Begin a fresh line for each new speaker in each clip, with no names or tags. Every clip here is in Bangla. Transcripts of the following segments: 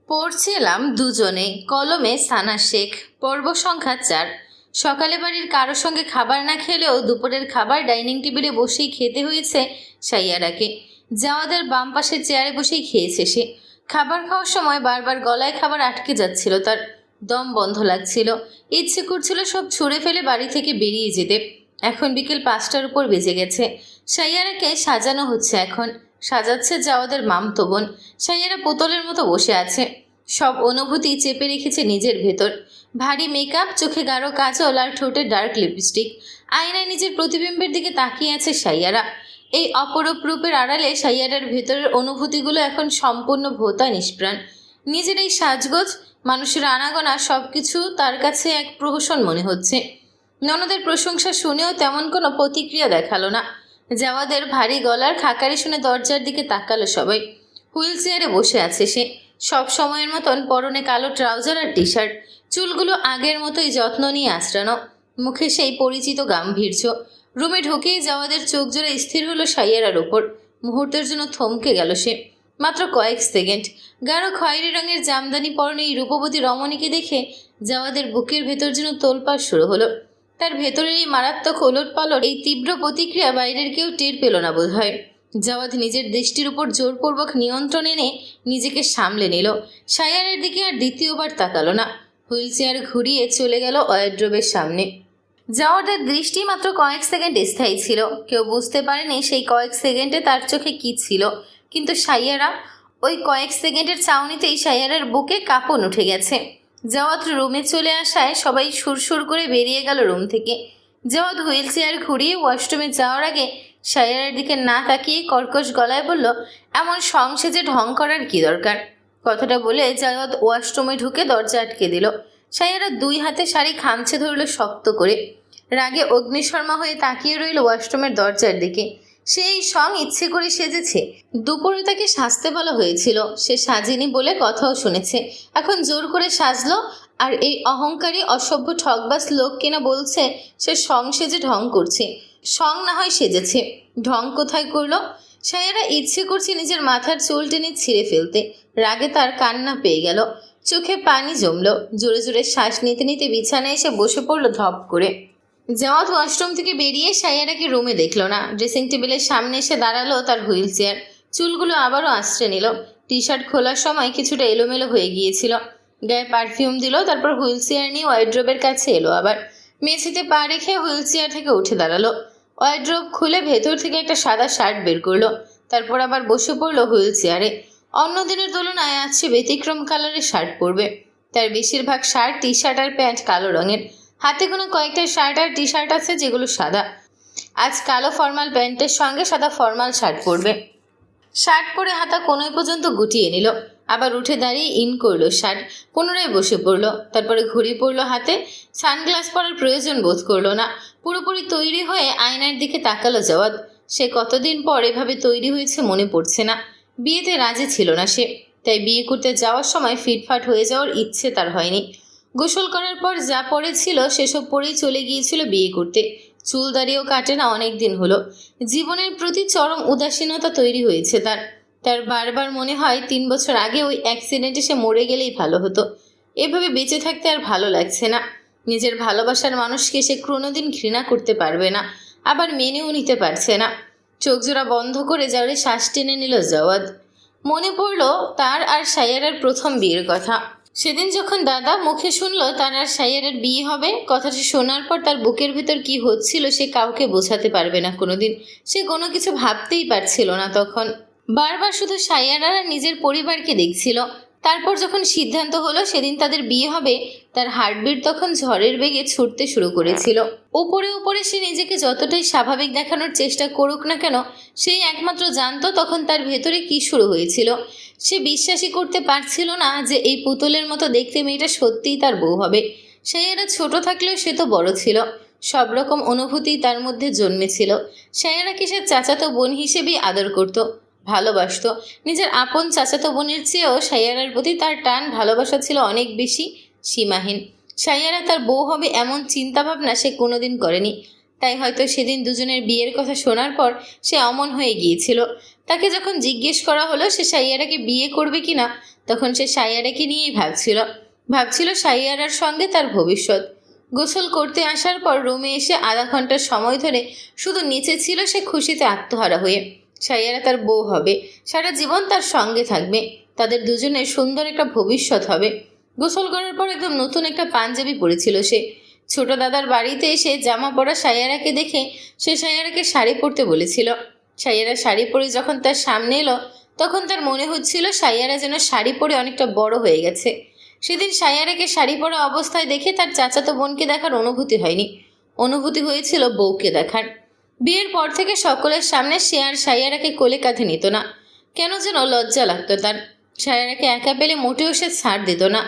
পড়ছিলাম দুজনে কলমে সানা শেখ। পর্ব সংখ্যা 4। সকালে বাড়ির কারো সঙ্গে খাবার না খেলেও দুপুরের খাবার ডাইনিং টেবিলে বসেই খেতে হয়েছে সাইয়ারাকে। জাওয়াদের বাম পাশের চেয়ারে বসেই খেয়েছে সে। খাবার খাওয়ার সময় বারবার গলায় খাবার আটকে যাচ্ছিল তার। দম বন্ধ লাগছিল। ইচ্ছে করছিল সব ছুঁড়ে ফেলে বাড়ি থেকে বেরিয়ে যেতে। এখন বিকেল 5টার উপর বেজে গেছে। সাইয়ারাকে সাজানো হচ্ছে এখন। সাজাচ্ছে জাওয়াদের মামতো বোন। সাইয়ারা পুতুলের মতো বসে আছে। সব অনুভূতি চেপে রেখেছে নিজের ভেতর। ভারী মেকআপ, চোখে গাঢ় কাজল আর ঠোঁটে ডার্ক লিপস্টিক। আয়নায় নিজের প্রতিবিম্বের দিকে তাকিয়ে আছে সাইয়ারা। এই অপরূপ রূপের আড়ালে সাইয়ারার ভেতরের অনুভূতিগুলো এখন সম্পূর্ণ ভোঁতা নিষ্প্রাণ। নিজের এই সাজগোজ, মানুষের আনাগোনা সবকিছু তার কাছে এক প্রহসন মনে হচ্ছে। ননদের প্রশংসা শুনেও তেমন কোনো প্রতিক্রিয়া দেখালো না। জাওয়াদের ভারী গলার খাকারি শুনে দরজার দিকে তাকালো সবাই। হুইল চেয়ারে বসে আছে সে। সব সময়ের মতন পরনে কালো ট্রাউজার আর টি শার্ট। চুলগুলো আগের মতোই যত্ন নিয়ে আঁচড়ানো। মুখে সেই পরিচিত গাম্ভীর্য। রুমে ঢুকেই জাওয়াদের চোখ জোরে স্থির হলো সাইয়ারার ওপর। মুহূর্তের জন্য থমকে গেল সে। মাত্র কয়েক সেকেন্ড। গাঢ় খয়েরি রঙের জামদানি পরনে এই রূপবতী রমণীকে দেখে জাওয়াদের বুকের ভেতর যেন তোলপাড় শুরু হলো। তার ভেতরের এই মারাত্মক ওলট পালট, এই তীব্র প্রতিক্রিয়া বাইরের কেউ টের পেল না বোধ হয়। জাওয়াদ নিজের দৃষ্টির উপর জোরপূর্বক নিয়ন্ত্রণ এনে নিজেকে সামলে নিল। সায়ারের দিকে আর দ্বিতীয়বার তাকালো না। হুইল চেয়ার ঘুরিয়ে চলে গেল ওয়ার্ড্রোবের সামনে। জাওয়াদের দৃষ্টি মাত্র কয়েক সেকেন্ড স্থায়ী ছিল। কেউ বুঝতে পারেনি সেই কয়েক সেকেন্ডে তার চোখে কি ছিল, কিন্তু সাইয়ারা, ওই কয়েক সেকেন্ডের চাউনিতেই সাইয়ারের বুকে কাঁপন উঠে গেছে। জাওয়াদ রুমে চলে আসায় সবাই সুরসুর করে বেরিয়ে গেল রুম থেকে। জাওয়াদ হুইল চেয়ার ঘুরিয়ে ওয়াশরুমে যাওয়ার আগে সাইয়ারার দিকে না তাকিয়ে কর্কশ গলায় বলল, এমন সংসেজে ঢং করার কি দরকার? কথাটা বলে জাওয়াদ ওয়াশরুমে ঢুকে দরজা আটকে দিল। সাইয়ারা 2 হাতে শাড়ি খামচে ধরল শক্ত করে। রাগে অগ্নিশর্মা হয়ে তাকিয়ে রইল ওয়াশরুমের দরজার দিকে। সেই সং ইচ্ছে করে সেজেছে। দুপুরে তাকে সাজতে বলা হয়েছিল, সে সাজেনি বলে কথাও শুনেছে। এখন জোর করে সাজলো। আর এই অহংকারী অসভ্য ঠকবাজ লোক কিনা বলছে সে সং সেজে ঢং করছে। সং না হয় সেজেছে, ঢং কোথায় করলো? সাইয়ারা ইচ্ছে করছে নিজের মাথার চুল টেনে ছিঁড়ে ফেলতে। রাগে তার কান্না পেয়ে গেল। চোখে পানি জমলো। জোরে জোরে শ্বাস নিতে নিতে বিছানায় এসে বসে পড়লো ধপ করে। জাওয়াদ ওয়াশরুম থেকে বেরিয়ে সাইয়ারাকে রুমে দেখল না। ড্রেসিং টেবিলের সামনে এসে দাঁড়ালো তার হুইল চেয়ার। চুলগুলো আবারও আঁচড়ে নিল। টি শার্ট খোলার সময় কিছুটা এলোমেলো হয়ে গিয়েছিল। গায়ে পারফিউম দিল, তারপর হুইল চেয়ার নিয়ে ওয়ার্ড্রোবের কাছে এলো। আবার মেঝেতে পা রেখে হুইল চেয়ার থেকে উঠে দাঁড়ালো। ওয়ার্ড্রোব খুলে ভেতর থেকে একটা সাদা শার্ট বের করলো। তারপর আবার বসে পড়লো হুইল চেয়ারে। অন্য দিনের তুলনায় আজ সে ব্যতিক্রম কালারের শার্ট পরবে। তার বেশিরভাগ শার্ট, টি শার্ট আর প্যান্ট কালো রঙের। হাতে কোনো কয়েকটা শার্ট আর টি শার্ট আছে যেগুলো সাদা। আজ কালো ফর্মাল প্যান্টের সঙ্গে সাদা ফর্মাল শার্ট পরবে। শার্ট পরে হাতা কোনোই পর্যন্ত গুটিয়ে নিল। আবার উঠে দাঁড়িয়ে ইন করলো শার্ট। পুনরায় বসে পড়লো। তারপরে ঘড়ি পরলো হাতে। সানগ্লাস পরার প্রয়োজন বোধ করলো না। পুরোপুরি তৈরি হয়ে আয়নার দিকে তাকালো জাওয়াদ। সে কতদিন পর এভাবে তৈরি হয়েছে মনে পড়ছে না। বিয়েতে রাজি ছিল না সে, তাই বিয়ে করতে যাওয়ার সময় ফিটফাট হয়ে যাওয়ার ইচ্ছে তার হয়নি। গোসল করার পর যা পরেছিল সেসব পরেই চলে গিয়েছিল বিয়ে করতে। চুল দাড়িও কাটে না অনেক দিন হলো। জীবনের প্রতি চরম উদাসীনতা তৈরি হয়েছে তার। তার বারবার মনে হয় 3 বছর আগে ওই অ্যাক্সিডেন্টে সে মরে গেলেই ভালো হতো। এভাবে বেঁচে থাকতে আর ভালো লাগছে না। নিজের ভালোবাসার মানুষকে সে কোনোদিন ঘৃণা করতে পারবে না, আবার মেনেও নিতে পারছে না। চোখ জোড়া বন্ধ করে জোরে শ্বাস টেনে নিল জাওয়াদ। মনে পড়ল তার আর সাইয়ারার প্রথম বিয়ের কথা। সেদিন যখন দাদা মুখে শুনল তার আর সাইয়ারের বিয়ে হবে, কথাটা শোনার পর তার বুকের ভেতর কি হচ্ছিল সে কাউকে বোঝাতে পারবে না কোনোদিন। সে কোনো কিছু ভাবতেই পারছিল না তখন। বারবার শুধু সাইয়ারা আর নিজের পরিবারকে দেখছিল। তারপর যখন সিদ্ধান্ত হলো সেদিন তাদের বিয়ে হবে, তার হার্টবিট তখন ঝড়ের বেগে ছুটতে শুরু করেছিল। উপরে উপরে সে নিজেকে যতটাই স্বাভাবিক দেখানোর চেষ্টা করুক না কেন, সেই একমাত্র জানতো তখন তার ভেতরে কি শুরু হয়েছিল। সে বিশ্বাসই করতে পারছিল না যে এই পুতুলের মতো দেখতে মেয়েটা সত্যিই তার বউ হবে। সাইয়ারা ছোট থাকলেও সে তো বড় ছিল। সব রকম অনুভূতি তার মধ্যে জন্মেছিল। সাইয়ারাকে সে চাচাতো বোন হিসেবেই আদর করত, ভালোবাসত। নিজের আপন চাচাতো বোনের চেয়েও সাইয়ারার প্রতি তার টান ভালোবাসা ছিল অনেক বেশি, সীমাহীন। সাইয়ারা তার বউ হবে এমন চিন্তাভাবনা সে কোনোদিন করেনি। তাই হয়তো সেদিন দুজনের বিয়ের কথা শোনার পর সে অমন হয়ে গিয়েছিল। তাকে যখন জিজ্ঞেস করা হলো সে সাইয়ারাকে বিয়ে করবে কিনা, তখন সে সাইয়ারাকে নিয়েই ভাবছিল সাইয়ারার সঙ্গে তার ভবিষ্যৎ। গোসল করতে আসার পর রুমে এসে আধা ঘন্টার সময় ধরে শুধু নিচে ছিল সে খুশিতে আত্মহারা হয়ে। সাইয়ারা তার বউ হবে, সারা জীবন তার সঙ্গে থাকবে, তাদের দুজনের সুন্দর একটা ভবিষ্যৎ হবে। গোসল করার পর একদম নতুন একটা পাঞ্জাবি পরেছিল সে। ছোট দাদার বাড়িতে এসে জামা পরা সাইয়ারাকে দেখে সে সাইয়ারাকে শাড়ি পরতে বলেছিল। সাইয়ারা শাড়ি পরে যখন তার সামনে এলো তখন তার মনে হচ্ছিল সাইয়ারা যেন শাড়ি পরে অনেকটা বড় হয়ে গেছে। সেদিন সাইয়ারাকে শাড়ি পরা অবস্থায় দেখে তার চাচাতো বোনকে দেখার অনুভূতি হয়নি, অনুভূতি হয়েছিল বউকে দেখার। বিয়ের পর থেকে সকলের সামনে সে আর সাইয়ারাকে কোলে কাঁধে নিত না, কেন যেন লজ্জা লাগতো তার। সাইয়ারাকে একা পেলে মোটেও সে ছাড় দিত না,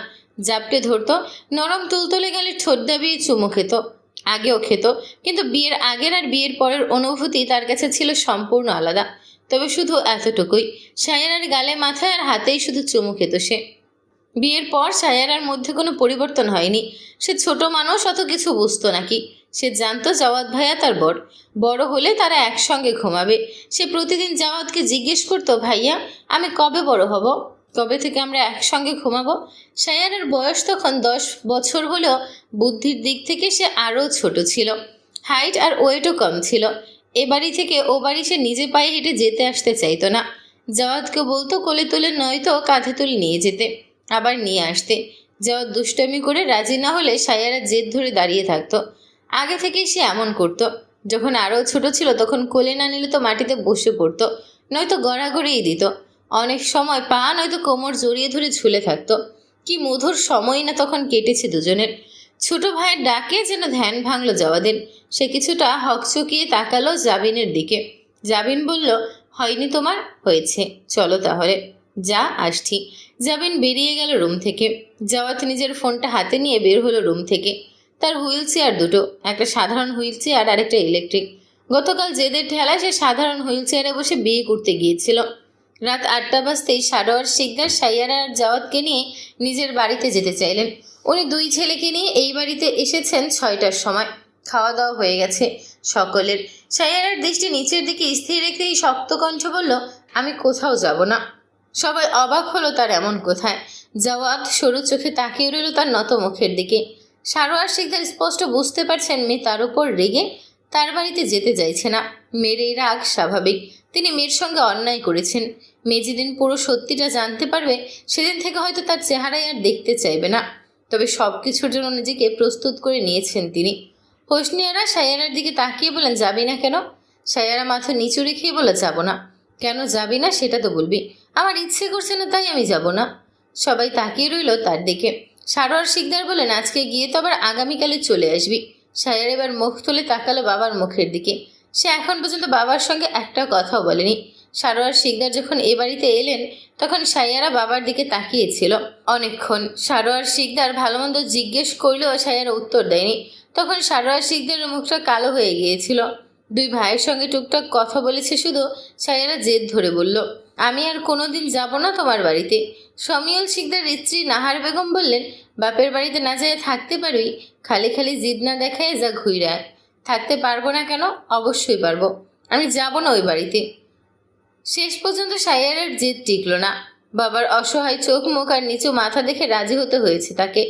জাপটে ধরতো, নরম তুলতুলে গালে ঠোঁট দাবিয়ে চুমু খেত। আগেও খেত, কিন্তু বিয়ের আগের আর বিয়ের পরের অনুভূতি তার কাছে ছিল সম্পূর্ণ আলাদা। তবে শুধু এতটুকুই, সাইয়ারার গালে, মাথায় আর হাতেই শুধু চুমু খেত সে। বিয়ের পর সাইয়ারার মধ্যে কোনো পরিবর্তন হয়নি। সে ছোট মানুষ, অত কিছু বুঝতো নাকি। সে জানতো জাওয়াত ভাইয়া তার বড় হলে তারা একসঙ্গে ঘুমাবে। সে প্রতিদিন জাওয়াতকে জিজ্ঞেস করতো, ভাইয়া আমি কবে বড় হব, কবে থেকে আমরা একসঙ্গে ঘুমাবো। সাইয়ারার বয়স তখন 10 বছর হলেও বুদ্ধির দিক থেকে সে আরও ছোট ছিল, হাইট আর ওয়েটও কম ছিল। এ বাড়ি থেকে ও বাড়ি সে নিজে পায়ে হেঁটে যেতে আসতে চাইতো না। জাওয়াতকে বলতো কোলে তুলে নয়তো কাঁধে তুলে নিয়ে যেতে, আবার নিয়ে আসতে। জাওয়াত দুষ্টামি করে রাজি না হলে সাইয়ারা জেদ ধরে দাঁড়িয়ে থাকতো। আগে থেকেই সে এমন করতো। যখন আরও ছোট ছিল তখন কোলে না নিলে তো মাটিতে বসে পড়তো, নয়তো গড়াগড়িয়ে দিত। অনেক সময় পা নয়তো কোমর জড়িয়ে ধরে ঝুলে থাকতো। কি মধুর সময় না তখন কেটেছে দুজনের। ছোট ভাইয়ের ডাকে যেন ধ্যান ভাঙল জাওয়াদের। সে কিছুটা হকচকিয়ে তাকালো জাবিনের দিকে। জাবিন বলল, হয়নি তোমার? হয়েছে, চলো তাহলে। যা, আসছি। জাবিন বেরিয়ে গেল রুম থেকে। জাওয়াত নিজের ফোনটা হাতে নিয়ে বের হলো রুম থেকে। তার হুইল চেয়ার দুটো, একটা সাধারণ হুইল চেয়ার আর একটা ইলেকট্রিক। গতকাল জেদের ঠেলায় সে সাধারণ হুইল চেয়ারে বসে বিয়ে করতে গিয়েছিল। রাত 8টা বাজতেই সারোয়ার শিকদার সাইয়ারা আর জাওয়াতকে নিয়ে নিজের বাড়িতে যেতে চাইলেন। উনি 2 ছেলেকে নিয়ে এই বাড়িতে এসেছেন 6টার সময়। খাওয়া দাওয়া হয়ে গেছে সকলের। সাইয়ারার দৃষ্টি নিচের দিকে স্থির রেখেই শক্ত কণ্ঠ বলল, আমি কোথাও যাব না। সবাই অবাক হলো তার এমন কোথায়। জাওয়াত সরু চোখে তাকিয়ে রইল তার নত মুখের দিকে। সারোয়ার শিকদার স্পষ্ট বুঝতে পারছেন মেয়ে তার উপর রেগে তার বাড়িতে যেতে চাইছে না। মেয়ের এই রাগ স্বাভাবিক, তিনি মেয়ের সঙ্গে অন্যায় করেছেন। মেয়ে যেদিন পুরো সত্যিটা জানতে পারবে সেদিন থেকে হয়তো তার চেহারাই আর দেখতে চাইবে না। তবে সব কিছুর জন্য নিজেকে প্রস্তুত করে নিয়েছেন তিনি। হোসনিয়ারা সাইয়ারার দিকে তাকিয়ে বলেন, যাবি না কেন? সাইয়ারা মাথা নিচু রেখেই বলে, যাব না। কেন যাবি না সেটা তো বলবি। আমার ইচ্ছে করছে না তাই আমি যাব না। সবাই তাকিয়ে রইল তার দিকে। সারোয়ার শিকদার বলেন, আজকে গিয়ে তো আবার আগামীকালে চলে আসবি। সাইয়ার এবার মুখ তুলে তাকালো বাবার মুখের দিকে। সে এখন পর্যন্ত বাবার সঙ্গে একটা কথাও বলেনি। সারোয়ার শিকদার যখন এ বাড়িতে এলেন তখন সাইয়ারা বাবার দিকে তাকিয়েছিল অনেকক্ষণ। সারোয়ার শিকদার ভালো মন্দ জিজ্ঞেস করলেও সাইয়ারা উত্তর দেয়নি। তখন সারোয়ার শিকদারের মুখটা কালো হয়ে গিয়েছিল। 2 ভাইয়ের সঙ্গে টুকটাক কথা বলেছে শুধু। সাইয়ারা জেদ ধরে বলল, আমি আর কোনোদিন যাব না তোমার বাড়িতে। শমিউল শিকদার স্ত্রী নাহার বেগম বললেন, বাপের বাড়িতে না যেয়ে থাকতে পারবি? খালি খালি জিদ না দেখায় যা ঘুরে আয়। থাকতে পারবো না কেন? অবশ্যই পারবো, আমি যাব না ওই বাড়িতে। শেষ পর্যন্ত সাইয়ারের জেদ টিকল না। বাবার অসহায় চোখ মুখ আর নিচু মাথা দেখে রাজি হতে হয়েছে তাকে।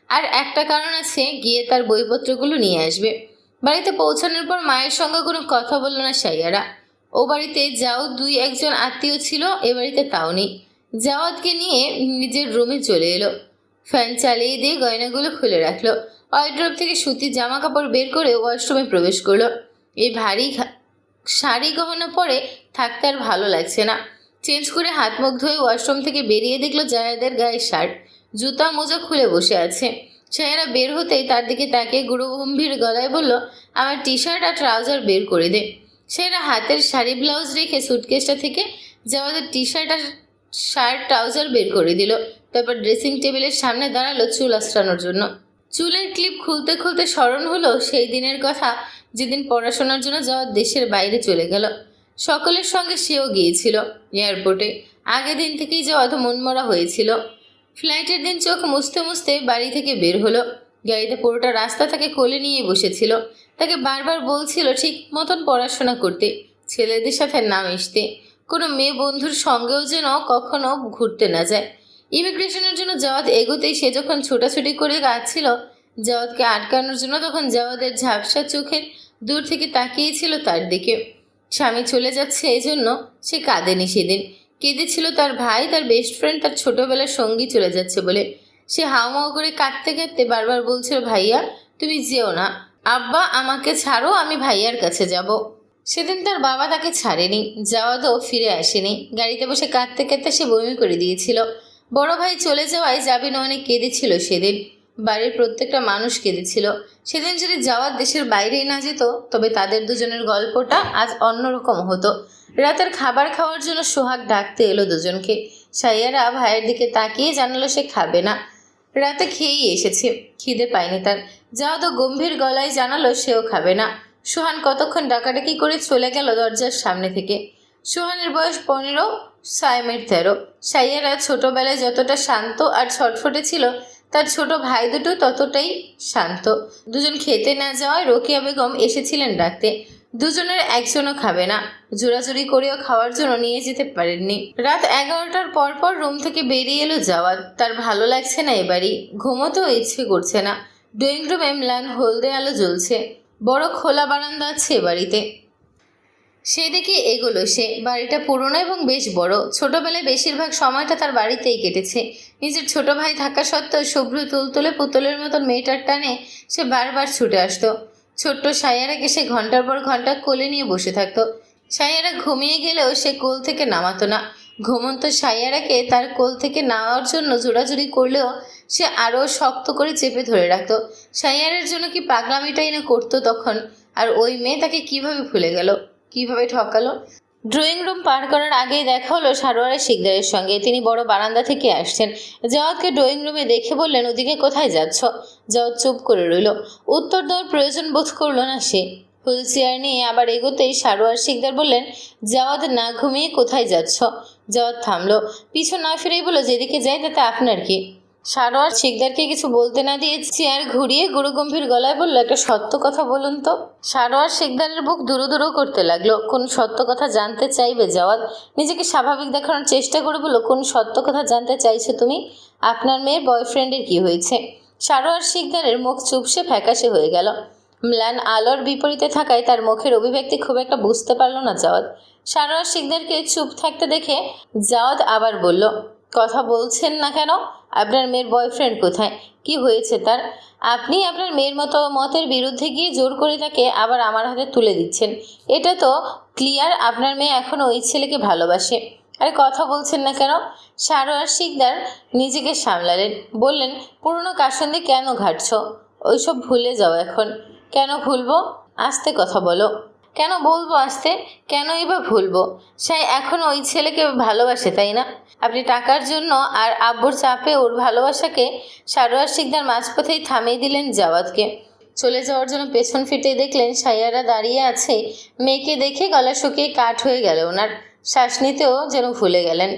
আর একটা কারণ আছে, গিয়ে তার বইপত্রগুলো নিয়ে আসবে। বাড়িতে পৌঁছানোর পর মায়ের সঙ্গে কোনো কথা বলল না সাইয়ারা। ও বাড়িতে যাও 2-1 আত্মীয় ছিল, এ বাড়িতে তাও নেই। জাওয়াতকে নিয়ে নিজের রুমে চলে এলো। ফ্যান চালিয়ে দিয়ে গয়নাগুলো খুলে রাখলো। ওয়ার্ড্রোব থেকে সুতির জামা কাপড় বের করে ওয়াশরুমে প্রবেশ করলো। এই ভারী শাড়ি গহনা পরে থাকতে আর ভালো লাগছে না। চেঞ্জ করে হাত মুখ ধুয়ে ওয়াশরুম থেকে বেরিয়ে দেখলো জায়েদের গায়ে শার্ট, জুতা মোজা খুলে বসে আছে। সাইয়ারা বের হতেই তার দিকে তাকিয়ে গুরুগম্ভীর গলায় বলল, আমার টি শার্ট আর ট্রাউজার বের করে দে। সাইয়ারা হাতের শাড়ি ব্লাউজ রেখে সুটকেসটা থেকে জাওয়াদের টি শার্ট আর শার্ট ট্রাউজার বের করে দিল। তারপর ড্রেসিং টেবিলের সামনে দাঁড়ালো চুল আঁচড়ানোর জন্য। চুলের ক্লিপ খুলতে খুলতে স্মরণ হলো সেই দিনের কথা, যেদিন পড়াশোনার জন্য যাওয়ার দেশের বাইরে চলে গেল। সকলের সঙ্গে সেও গিয়েছিল এয়ারপোর্টে। আগের দিন থেকেই যাওয়া মনমরা হয়েছিল। ফ্লাইটের দিন চোখ মুছতে মুছতে বাড়ি থেকে বের হলো। গাড়িতে পুরোটা রাস্তা তাকে কোলে নিয়ে বসেছিল। তাকে বারবার বলছিল ঠিক মতন পড়াশোনা করতে, ছেলেদের সাথে না মিশতে। কোনো মেয়ে বন্ধুর সঙ্গেও যেন কখনো ঘুরতে না যায়। ইমিগ্রেশনের জন্য জাওয়াদ এগোতেই সে যখন ছোটাছুটি করে যাচ্ছিল জাওয়াদকে আটকানোর জন্য, তখন জাওয়াদের ঝাপসা চোখে দূর থেকে তাকিয়েছিল তার দিকে। স্বামী চলে যাচ্ছে এই জন্য সে কাঁদেনি সেদিন, কেঁদেছিল তার ভাই, তার বেস্ট ফ্রেন্ড, তার ছোটবেলার সঙ্গী চলে যাচ্ছে বলে। সে হাওমাও করে কাঁদতে কাঁদতে বারবার বলছিল, ভাইয়া তুমি যেও না, আব্বা আমাকে ছাড়ো, আমি ভাইয়ার কাছে যাব। সেদিন তার বাবা তাকে ছাড়েনি, জাওয়াদও ফিরে আসেনি। গাড়িতে বসে কাঁদতে কাঁদতে সে বমি করে দিয়েছিল। বড় ভাই চলে যাওয়ায় জাবিন অনেক কেঁদেছিল সেদিন। বাড়ির প্রত্যেকটা মানুষ কেঁদেছিল সেদিন। যদি জাওয়াদ দেশের বাইরেই না যেত তবে তাদের দুজনের গল্পটা আজ অন্যরকম হতো। রাতের খাবার খাওয়ার জন্য সোহাগ ডাকতে এলো দুজনকে। সাইয়ারা ভাইয়ের দিকে তাকিয়ে জানালো সে খাবে না, রাতে খেয়েই এসেছে, খিদে পায়নি তার। জাওয়াদও গম্ভীর গলায় জানালো সেও খাবে না। সোহান কতক্ষণ ডাকাডাকি করে চলে গেল দরজার সামনে থেকে। সোহানের বয়স 15, সায়েমের 13। সাইয়ারা ছোটবেলায় যতটা শান্ত আর ছটফটে ছিল তার ছোট ভাই দুটো ততটাই শান্ত। দুজন খেতে না যাওয়ায় রোকেয়া বেগম এসেছিলেন ডাকতে। দুজনের একজনও খাবে না, জোরাজুরি করেও খাওয়ার জন্য নিয়ে যেতে পারেননি। রাত 11টার পর রুম থেকে বেরিয়ে এলো জাওয়াদ। তার ভালো লাগছে না এবারই, ঘুমোতেও ইচ্ছে করছে না। ড্রয়িং রুমে ম্লান হলদে আলো জ্বলছে। বড় খোলা বারান্দা আছে বাড়িতে, সেদিকে এগোলো সে। বাড়িটা পুরনো এবং বেশ বড়। ছোটবেলায় বেশিরভাগ সময়টা তার বাড়িতেই কেটেছে। নিজের ছোট ভাই থাকা সত্ত্বেও শুভ্র তুলতুলে পুতুলের মতন মেয়েটার টানে সে বারবার ছুটে আসতো। ছোট্ট সাইয়ারাকে সে ঘন্টার পর ঘন্টা কোলে নিয়ে বসে থাকতো। সাইয়ারা ঘুমিয়ে গেলেও সে কোল থেকে নামাতো না। ঘুমন্ত সাইয়ারাকে তার কোল থেকে নেওয়ার জন্য জোড়াজুড়ি করলেও সে আরও শক্ত করে চেপে ধরে রাখতো। সাইয়ারের জন্য কি পাগলামিটাই না করতো তখন। আর ওই মেয়ে তাকে কিভাবে ভুলে গেল, কিভাবে ঠকালো। ড্রয়িং রুম পার করার আগেই দেখা হলো সারোয়ারের শিকদারের সঙ্গে। তিনি বড় বারান্দা থেকে আসছেন। জাওয়াদকে ড্রয়িং রুমে দেখে বললেন, ওদিকে কোথায় যাচ্ছ? জাওয়াদ চুপ করে রইল। উত্তর দেওয়ার প্রয়োজন বোধ করল না সে। হুইল চেয়ার নিয়ে আবার এগোতেই সারোয়ার শিকদার বললেন, জাওয়াদ না ঘুমিয়ে কোথায় যাচ্ছ? জাওয়াদ থামলো, পিছু না ফিরেই বলল, যেদিকে যাই তাতে আপনার কি? সারোয়ার শিকদারকে কিছু বলতে না দিয়ে চেয়ার ঘুরিয়ে গুরুগম্ভীর গলায় বলল, একটা সত্য কথা বলুন তো। সারোয়ার শিকদারের বুক দুরু দুরু করতে লাগলো। কোন সত্য কথা জানতে চাইবে জাওয়াদ? নিজেকে স্বাভাবিক দেখানোর চেষ্টা করে বলল, কোন সত্য কথা জানতে চাইছো তুমি? আপনার মেয়ের বয়ফ্রেন্ডের কি হয়েছে? সারোয়ার শিকদারের মুখ চুপসে ফ্যাকাশে হয়ে গেল। ম্লান আলোর বিপরীতে থাকায় তার মুখের অভিব্যক্তি খুব একটা বুঝতে পারল না জাওয়াদ। সারোয়ার শিকদারকে চুপ থাকতে দেখে জাওয়াদ আবার বলল, কথা বলছেন না কেন? আপনার মেয়ের বয়ফ্রেন্ড কোথায়? কি হয়েছে তার? আপনি আপনার মেয়ের মতের বিরুদ্ধে গিয়ে জোর করে তাকে আবার আমার হাতে তুলে দিচ্ছেন। এটা তো ক্লিয়ার আপনার মেয়ে এখনও ওই ছেলেকে ভালোবাসে। আরে কথা বলছেন না কেন? সারোয়ার শিকদার নিজেকে সামলালেন, বললেন, পুরনো কাসন্দে কেন ঘাটছ? ওইসব ভুলে যাও এখন। কেন ভুলবো? আস্তে কথা বলো। কেন বলবো আস্তে? কেনই বা ভুলবো? সে এখন ওই ছেলেকে ভালোবাসে, তাই না? আপনি টাকার জন্য আর আব্বুর চাপে ওর ভালোবাসাকে সারোয়ার শিকদার মাঝপথেই থামিয়ে দিলেন জাওয়াদকে। চলে যাওয়ার জন্য পেছন ফিরতে দেখলেন সাইয়ারা দাঁড়িয়ে আছে। মেয়েকে দেখে গলা শুকিয়ে কাঠ হয়ে গেল ওনার। শ্বাস নিতেও যেন ভুলে গেলেন।